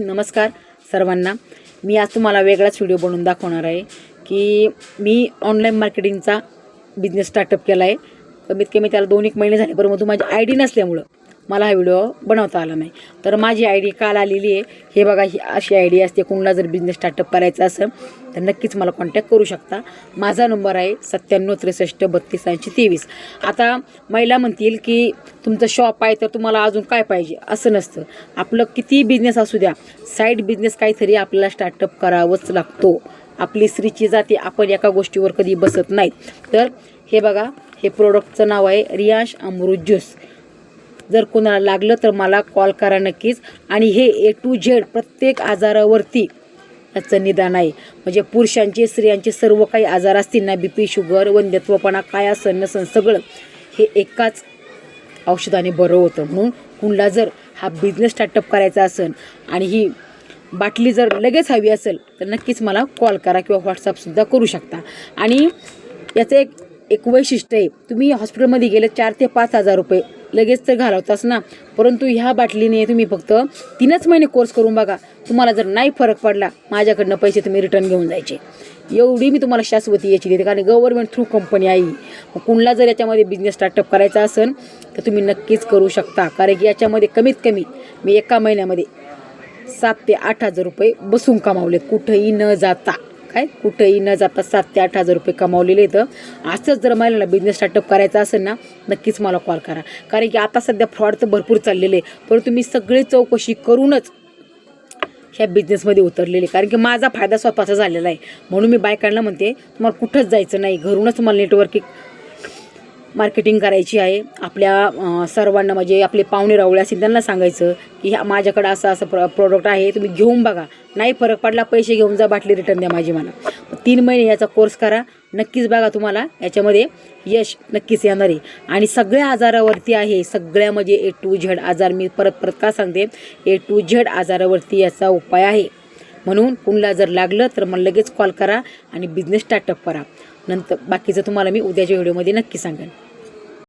नमस्कार सर्वांना। मी आज तुम्हाला वेगळाच व्हिडिओ बनवून दाखवणार आहे की मी ऑनलाईन मार्केटिंगचा बिझनेस स्टार्टअप केला आहे। कमीत कमी त्याला 2-1 महिने झाले, परंतु माझी आय डी नसल्यामुळं मला हा व्हिडिओ बनवता आला नाही। तर माझी आय डी काल आलेली आहे। हे बघा, ही अशी आय डी असते। कोणाला जर बिझनेस स्टार्टअप करायचा असेल तर नक्कीच मला कॉन्टॅक्ट करू शकता। माझा नंबर आहे 9763328323। आता महिला म्हणतील की तुमचं शॉप आहे तर तुम्हाला अजून काय पाहिजे, असं नसतं। आपलं किती बिझनेस असू द्या, साईड बिझनेस काहीतरी आपल्याला स्टार्टअप करावंच लागतो। आपली स्त्रीची जाती, आपण एका गोष्टीवर कधी बसत नाही। तर हे बघा, हे प्रोडक्टचं नाव आहे रियांश अमृत ज्यूस। जर कोणाला लागलं तर मला कॉल करा नक्कीच। आणि हे A to Z प्रत्येक आजारावरती याचं निदान आहे। म्हणजे पुरुषांचे, स्त्रियांचे सर्व काही आजार असतील ना, BP, शुगर, वंध्यत्वपणा काय असन नसन सगळं हे एकाच औषधाने बरं होतं। म्हणून कुणाला जर हा बिझनेस स्टार्टअप करायचा असेल आणि ही बाटली जर लगेच हवी असेल तर नक्कीच मला कॉल करा किंवा व्हॉट्सअपसुद्धा करू शकता। आणि याचं एक वैशिष्ट्य आहे, तुम्ही हॉस्पिटलमध्ये गेले 4 ते 5 हजार रुपये लगेच तर घालवताच ना, परंतु ह्या बाटलीने तुम्ही फक्त 3च महिने कोर्स करून बघा। तुम्हाला जर नाही फरक पडला, माझ्याकडनं पैसे तुम्ही रिटर्न घेऊन जायचे। एवढी मी तुम्हाला शाश्वती याची देते, कारण गव्हर्नमेंट थ्रू कंपनी आहे। कुणाला जर याच्यामध्ये बिझनेस स्टार्टअप करायचा असेल तर तुम्ही नक्कीच करू शकता, कारण की याच्यामध्ये कमीत कमी मी एका महिन्यामध्ये 7 ते 8 हजार रुपये बसून कमावलेत, कुठंही न जाता। कुठंही न जाता 7 ते 8 हजार रुपये कमावलेले आहेत। असंच जर महिलांना बिझनेस स्टार्टअप करायचा असेल ना, नक्कीच मला कॉल करा, कारण की आता सध्या फ्रॉड तर भरपूर चाललेले आहे, परंतु मी सगळी चौकशी करूनच ह्या बिझनेसमध्ये उतरलेले, कारण की माझा फायदा स्वतःचा झालेला आहे। म्हणून मी बायकांना म्हणते, तुम्हाला कुठंच जायचं नाही, घरूनच तुम्हाला नेटवर्किंग मार्केटिंग करायची आहे। आपल्या सर्वांना, म्हणजे आपले पाहुणे रावळे असतील त्यांना सांगायचं की ह्या माझ्याकडं असं प्रोडक्ट आहे, तुम्ही घेऊन बघा, नाही फरक पडला पैसे घेऊन जा, बाटली रिटर्न द्या माझी मला। 3 महिने याचा कोर्स करा, नक्कीच बघा, तुम्हाला याच्यामध्ये यश नक्कीच येणार आहे। आणि सगळ्या आजारावरती आहे, सगळ्या म्हणजे A to Z आजार। मी परत का सांगते, A to Z आजारावरती याचा उपाय आहे। म्हणून कुणाला जर लागलं तर मला लगेच कॉल करा आणि बिझनेस स्टार्टअप करा। नंतर बाकीचं तुम्हाला मी उद्याच्या व्हिडिओमध्ये नक्की सांगेन।